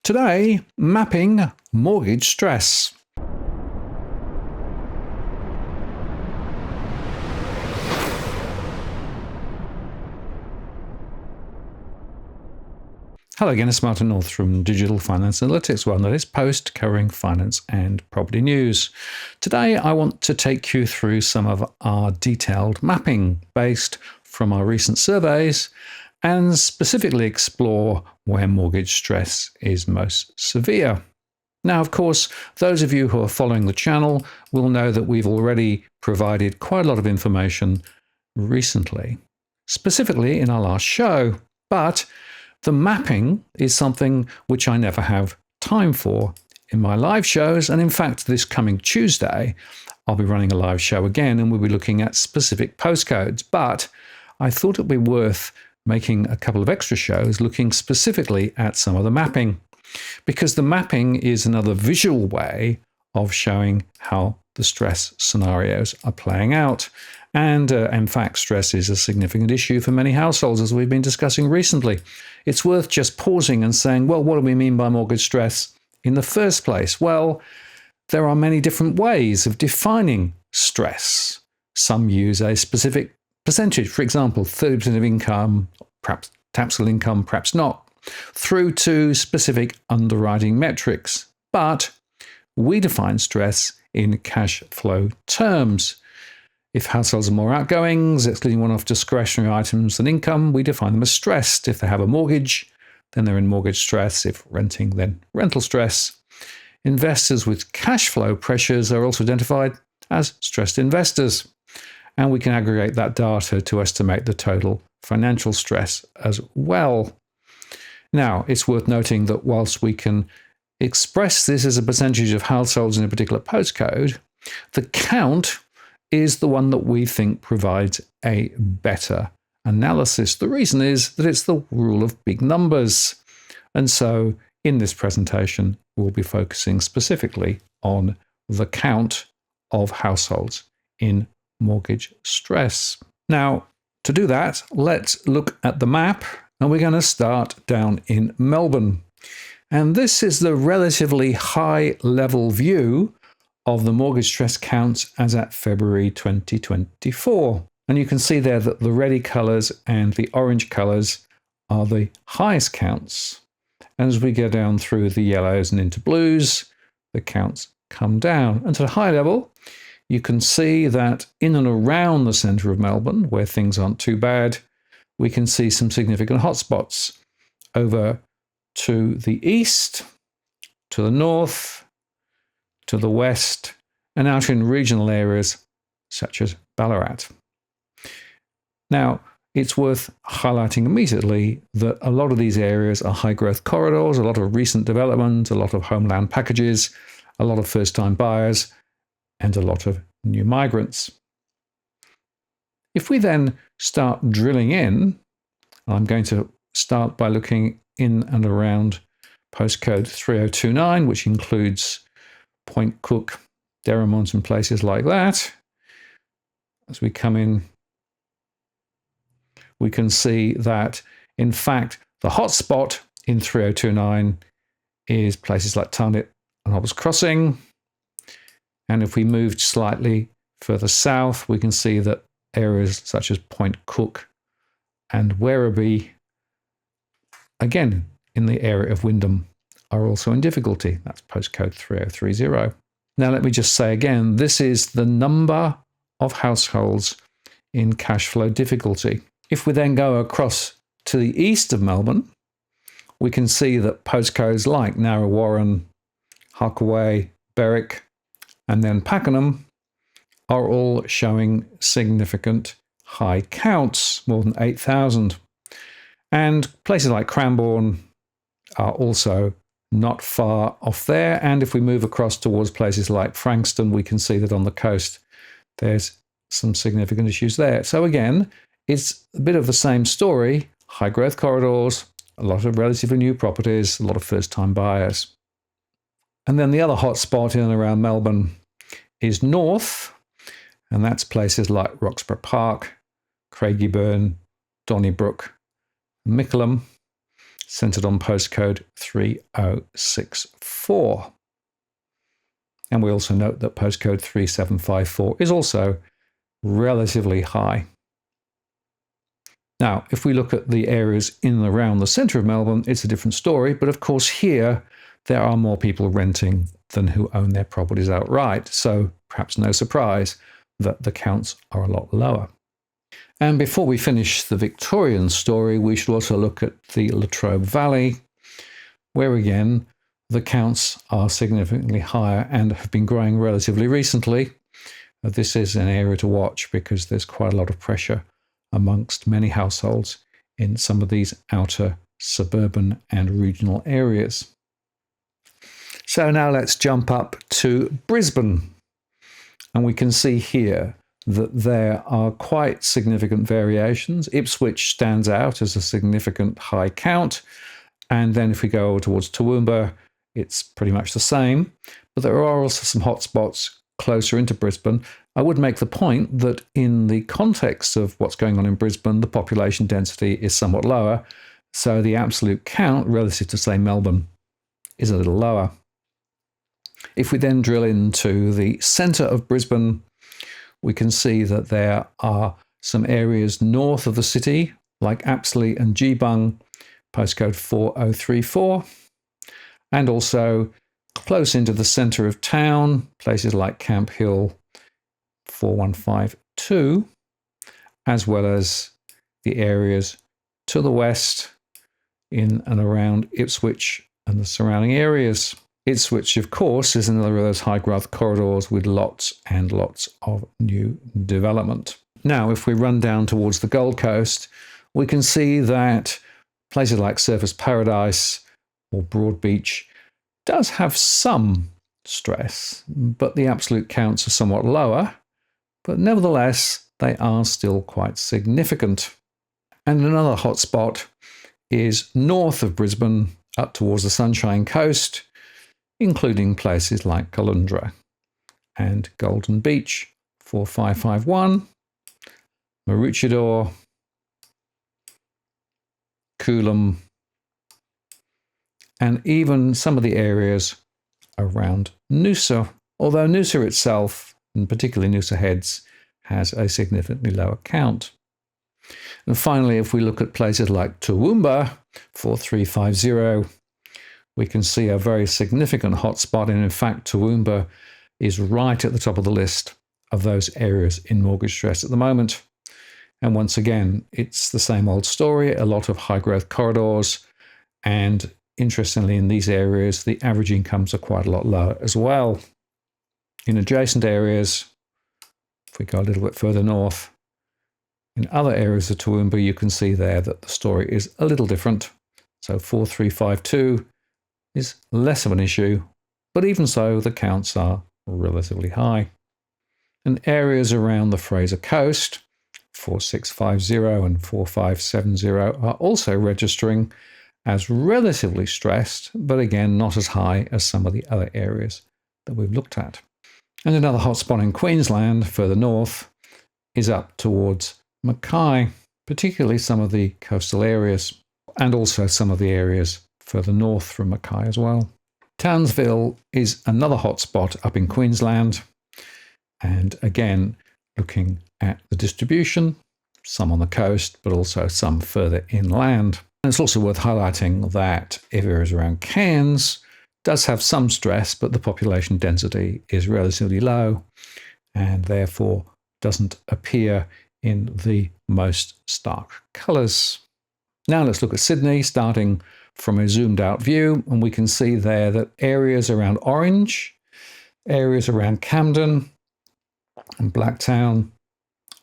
Today, mapping mortgage stress. Hello again, it's Martin North from Digital Finance Analytics, one that is post covering finance and property news. Today, I want to take you through some of our detailed mapping based from our recent surveys and specifically explore where mortgage stress is most severe. Now, of course, those of you who are following the channel will know that we've already provided quite a lot of information recently, specifically in our last show, but the mapping is something which I never have time for in my live shows. And in fact, this coming Tuesday, I'll be running a live show again and we'll be looking at specific postcodes. But I thought it'd be worth making a couple of extra shows looking specifically at some of the mapping, because the mapping is another visual way of showing how the stress scenarios are playing out. And in fact, stress is a significant issue for many households, as we've been discussing recently. It's worth just pausing and saying, well, what do we mean by mortgage stress in the first place? Well, there are many different ways of defining stress. Some use a specific percentage, for example, 30% of income, perhaps taxable income, perhaps not, through to specific underwriting metrics. But we define stress in cash flow terms. If households are more outgoings, excluding one-off discretionary items than income, we define them as stressed. If they have a mortgage, then they're in mortgage stress. If renting, then rental stress. Investors with cash flow pressures are also identified as stressed investors. And we can aggregate that data to estimate the total financial stress as well. Now, it's worth noting that whilst we can express this as a percentage of households in a particular postcode, the count is the one that we think provides a better analysis. The reason is that it's the rule of big numbers. And so in this presentation, we'll be focusing specifically on the count of households in mortgage stress. Now, to do that, let's look at the map, and we're going to start down in Melbourne. And this is the relatively high level view of the mortgage stress counts as at February 2024. And you can see there that the reddy colours and the orange colours are the highest counts. And as we go down through the yellows and into blues, the counts come down. And to the high level, you can see that in and around the centre of Melbourne, where things aren't too bad, we can see some significant hotspots over to the east, to the north, to the west, and out in regional areas such as Ballarat. Now, it's worth highlighting immediately that a lot of these areas are high growth corridors, a lot of recent development, a lot of homeland packages, a lot of first-time buyers, and a lot of new migrants. If we then start drilling in, I'm going to start by looking in and around postcode 3029, which includes Point Cook, Derrimont and places like that. As we come in, we can see that, in fact, the hotspot in 3029 is places like Tarnit and Hobbs Crossing. And if we moved slightly further south, we can see that areas such as Point Cook and Werribee, again, in the area of Wyndham, are also in difficulty. That's postcode 3030. Now, let me just say again, this is the number of households in cash flow difficulty. If we then go across to the east of Melbourne, we can see that postcodes like Narre Warren, Harkaway, Berwick, and then Pakenham are all showing significant high counts, more than 8,000. And places like Cranbourne are also not far off there. And if we move across towards places like Frankston, we can see that on the coast, there's some significant issues there. So again, it's a bit of the same story, high growth corridors, a lot of relatively new properties, a lot of first-time buyers. And then the other hotspot in and around Melbourne is north, and that's places like Roxburgh Park, Craigieburn, Donnybrook, Mickleham. centered on postcode 3064. And we also note that postcode 3754 is also relatively high. Now, if we look at the areas in and around the centre of Melbourne, it's a different story. But of course, here, there are more people renting than who own their properties outright. So perhaps no surprise that the counts are a lot lower. And before we finish the Victorian story, we should also look at the Latrobe Valley, where again, the counts are significantly higher and have been growing relatively recently. This is an area to watch because there's quite a lot of pressure amongst many households in some of these outer suburban and regional areas. So now let's jump up to Brisbane. And we can see here that there are quite significant variations. Ipswich stands out as a significant high count. And then if we go over towards Toowoomba, it's pretty much the same. But there are also some hotspots closer into Brisbane. I would make the point that in the context of what's going on in Brisbane, the population density is somewhat lower. So the absolute count relative to, say, Melbourne is a little lower. If we then drill into the centre of Brisbane, we can see that there are some areas north of the city, like Apsley and Geebung, postcode 4034, and also close into the centre of town, places like Camp Hill, 4152, as well as the areas to the west in and around Ipswich and the surrounding areas. Ipswich, of course, is another of those high-growth corridors with lots and lots of new development. Now, if we run down towards the Gold Coast, we can see that places like Surfers Paradise or Broadbeach does have some stress, but the absolute counts are somewhat lower. But nevertheless, they are still quite significant. And another hotspot is north of Brisbane, up towards the Sunshine Coast, including places like Caloundra and Golden Beach, 4551, Maroochydore, Coolum, and even some of the areas around Noosa, although Noosa itself, and particularly Noosa Heads, has a significantly lower count. And finally, if we look at places like Toowoomba, 4350, we can see a very significant hotspot, and in fact, Toowoomba is right at the top of the list of those areas in mortgage stress at the moment. And once again, it's the same old story, a lot of high-growth corridors, and interestingly, in these areas, the average incomes are quite a lot lower as well. In adjacent areas, if we go a little bit further north, in other areas of Toowoomba, you can see there that the story is a little different. So 4352 is less of an issue, but even so, the counts are relatively high. And areas around the Fraser Coast, 4650 and 4570, are also registering as relatively stressed, but again, not as high as some of the other areas that we've looked at. And another hotspot in Queensland, further north, is up towards Mackay, particularly some of the coastal areas, and also some of the areas further north from Mackay as well. Townsville is another hotspot up in Queensland, and again, looking at the distribution, some on the coast, but also some further inland. And it's also worth highlighting that areas around Cairns does have some stress, but the population density is relatively low and therefore doesn't appear in the most stark colours. Now let's look at Sydney, starting from a zoomed out view, and we can see there that areas around Orange, areas around Camden and Blacktown,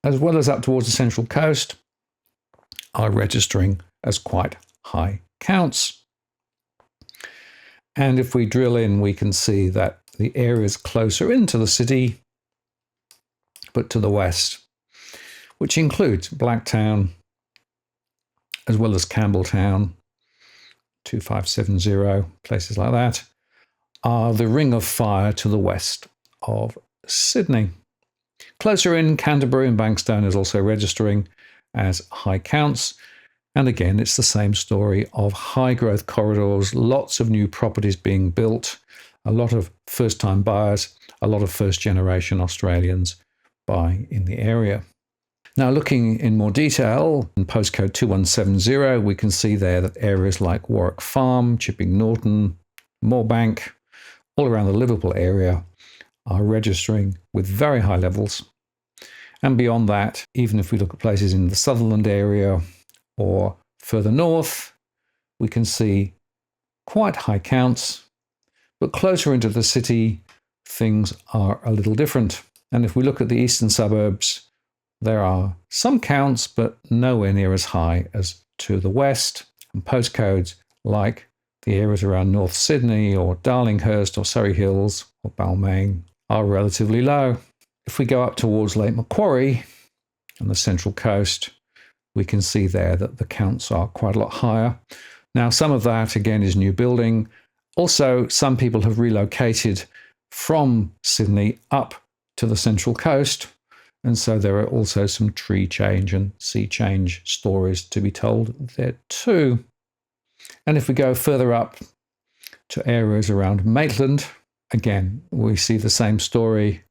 as well as up towards the Central Coast, are registering as quite high counts. And if we drill in, we can see that the areas closer into the city, but to the west, which includes Blacktown, as well as Campbelltown, 2570, places like that, are the ring of fire to the west of Sydney. Closer in, Canterbury and Bankstown is also registering as high counts. And again, it's the same story of high growth corridors, lots of new properties being built, a lot of first time buyers, a lot of first generation Australians buying in the area. Now, looking in more detail, in postcode 2170, we can see there that areas like Warwick Farm, Chipping Norton, Moorebank, all around the Liverpool area are registering with very high levels. And beyond that, even if we look at places in the Sutherland area or further north, we can see quite high counts. But closer into the city, things are a little different. And if we look at the eastern suburbs, there are some counts, but nowhere near as high as to the west. And postcodes like the areas around North Sydney or Darlinghurst or Surrey Hills or Balmain are relatively low. If we go up towards Lake Macquarie and the Central Coast, we can see there that the counts are quite a lot higher. Now, some of that, again, is new building. Also, some people have relocated from Sydney up to the Central Coast. And so there are also some tree change and sea change stories to be told there too. And if we go further up to areas around Maitland, again, we see the same story.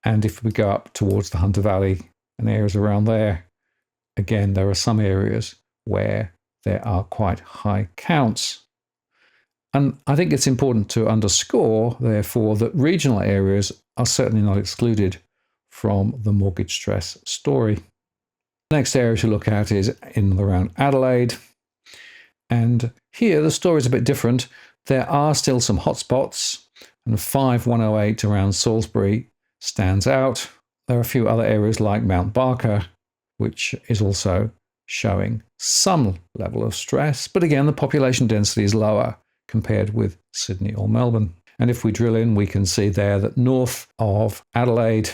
And if we go up towards the Hunter Valley and areas around there, again, there are some areas where there are quite high counts. And I think it's important to underscore, therefore, that regional areas are certainly not excluded from the mortgage stress story. The next area to look at is in and around Adelaide. And here the story is a bit different. There are still some hotspots, and 5108 around Salisbury stands out. There are a few other areas like Mount Barker, which is also showing some level of stress. But again, the population density is lower compared with Sydney or Melbourne. And if we drill in, we can see there that north of Adelaide,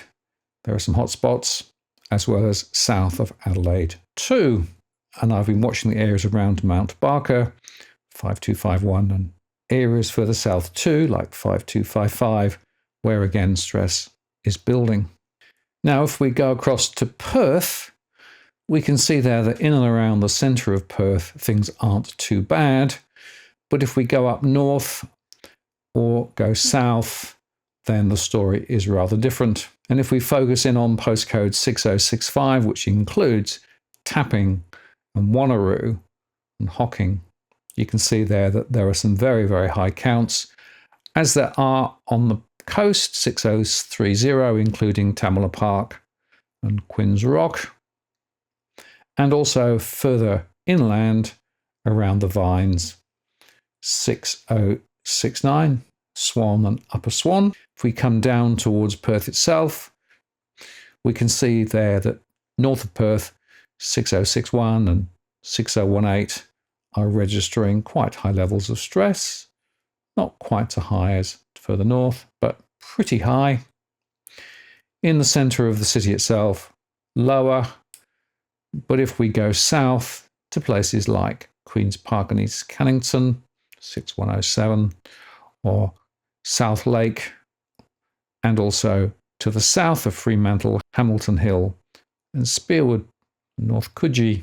there are some hotspots, as well as south of Adelaide too. And I've been watching the areas around Mount Barker, 5251, and areas further south too, like 5255, where again stress is building. Now, if we go across to Perth, we can see there that in and around the centre of Perth, things aren't too bad. But if we go up north or go south, then the story is rather different. And if we focus in on postcode 6065, which includes Tapping and Wanneroo and Hocking, you can see there that there are some very, very high counts, as there are on the coast, 6030, including Tamala Park and Quinns Rock, and also further inland around the Vines, 6069, Swan and Upper Swan. If we come down towards Perth itself, we can see there that north of Perth, 6061 and 6018 are registering quite high levels of stress. Not quite so high as further north, but pretty high. In the centre of the city itself, lower. But if we go south to places like Queen's Park and East Cannington, 6107, or South Lake, and also to the south of Fremantle, Hamilton Hill, and Spearwood, North Coogee.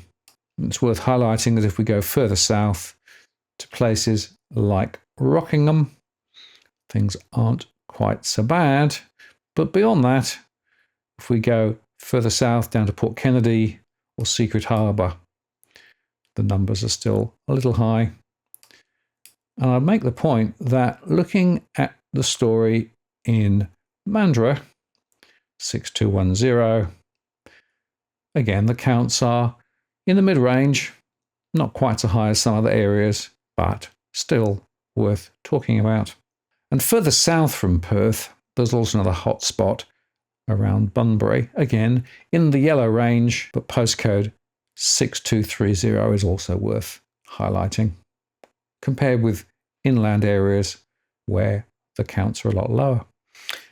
It's worth highlighting that if we go further south to places like Rockingham, things aren't quite so bad. But beyond that, if we go further south down to Port Kennedy or Secret Harbour, the numbers are still a little high. And I'd make the point that looking at the story in Mandurah, 6210, again, the counts are in the mid-range, not quite so high as some other areas, but still worth talking about. And further south from Perth, there's also another hot spot around Bunbury, again in the yellow range, but postcode 6230 is also worth highlighting, compared with inland areas where the counts are a lot lower.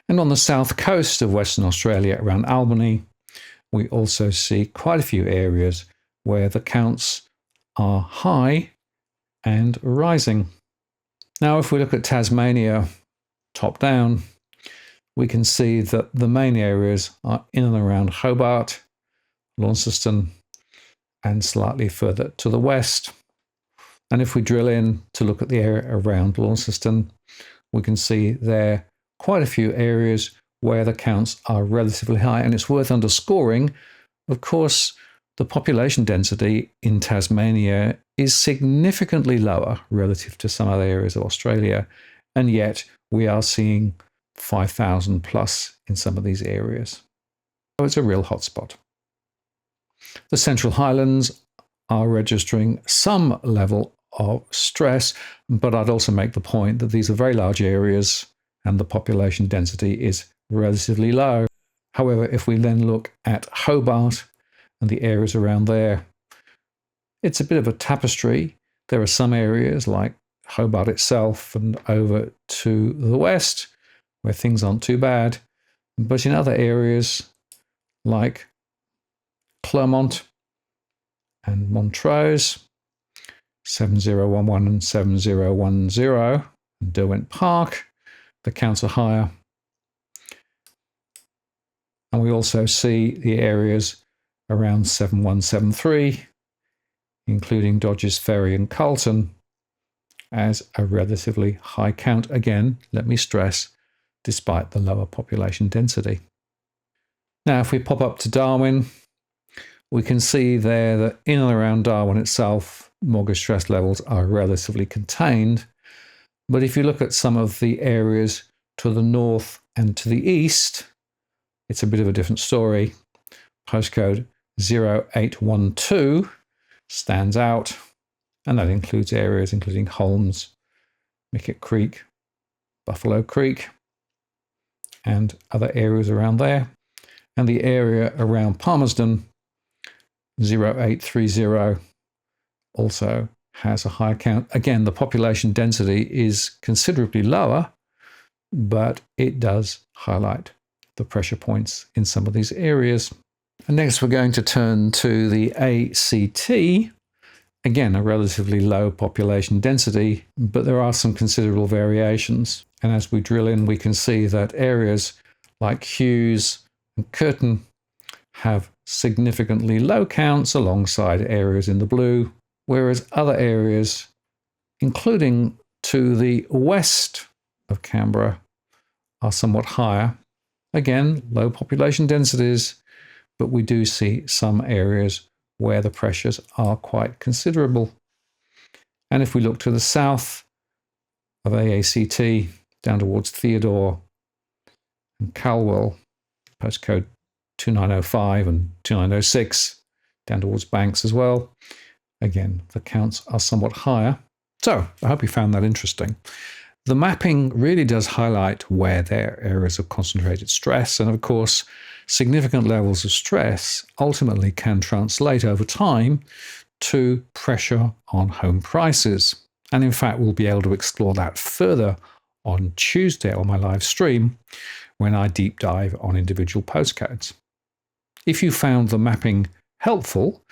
And on the south coast of Western Australia, around Albany, we also see quite a few areas where the counts are high and rising. Now, if we look at Tasmania top down, we can see that the main areas are in and around Hobart, Launceston, and slightly further to the west. And if we drill in to look at the area around Launceston, we can see there are quite a few areas where the counts are relatively high. And it's worth underscoring, of course, the population density in Tasmania is significantly lower relative to some other areas of Australia. And yet we are seeing 5,000 plus in some of these areas. So it's a real hotspot. The Central Highlands are registering some level of stress, but I'd also make the point that these are very large areas and the population density is relatively low. However, if we then look at Hobart and the areas around there, it's a bit of a tapestry. There are some areas like Hobart itself and over to the west where things aren't too bad, but in other areas like Clermont and Montrose, 7011 and 7010, and Derwent Park, the counts are higher. And we also see the areas around 7173, including Dodges Ferry and Carlton, as a relatively high count. Again, let me stress, despite the lower population density. Now, if we pop up to Darwin, we can see there that in and around Darwin itself, mortgage stress levels are relatively contained. But if you look at some of the areas to the north and to the east, it's a bit of a different story. Postcode 0812 stands out, and that includes areas including Holmes, Mickett Creek, Buffalo Creek, and other areas around there. And the area around Palmerston, 0830, also has a higher count. Again, the population density is considerably lower, but it does highlight the pressure points in some of these areas. And next we're going to turn to the ACT. Again, a relatively low population density, but there are some considerable variations. And as we drill in, we can see that areas like Hughes and Curtin have significantly low counts alongside areas in the blue, whereas other areas, including to the west of Canberra, are somewhat higher. Again, low population densities, but we do see some areas where the pressures are quite considerable. And if we look to the south of AACT, down towards Theodore and Calwell, postcode 2905 and 2906, down towards Banks as well, again, the counts are somewhat higher. So I hope you found that interesting. The mapping really does highlight where there are areas of concentrated stress. And of course, significant levels of stress ultimately can translate over time to pressure on home prices. And in fact, we'll be able to explore that further on Tuesday on my live stream when I deep dive on individual postcodes. If you found the mapping helpful,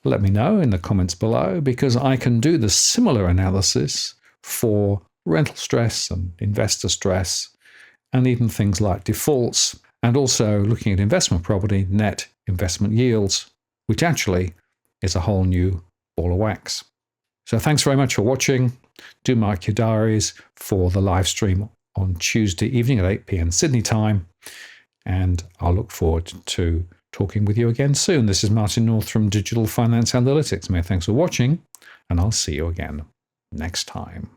let me know in the comments below, because I can do the similar analysis for rental stress and investor stress, and even things like defaults, and also looking at investment property net investment yields, which actually is a whole new ball of wax. So thanks very much for watching. Do mark your diaries for the live stream on Tuesday evening at 8 p.m. Sydney time, and I'll look forward to talking with you again soon. This is Martin North from Digital Finance Analytics. Many thanks for watching, and I'll see you again next time.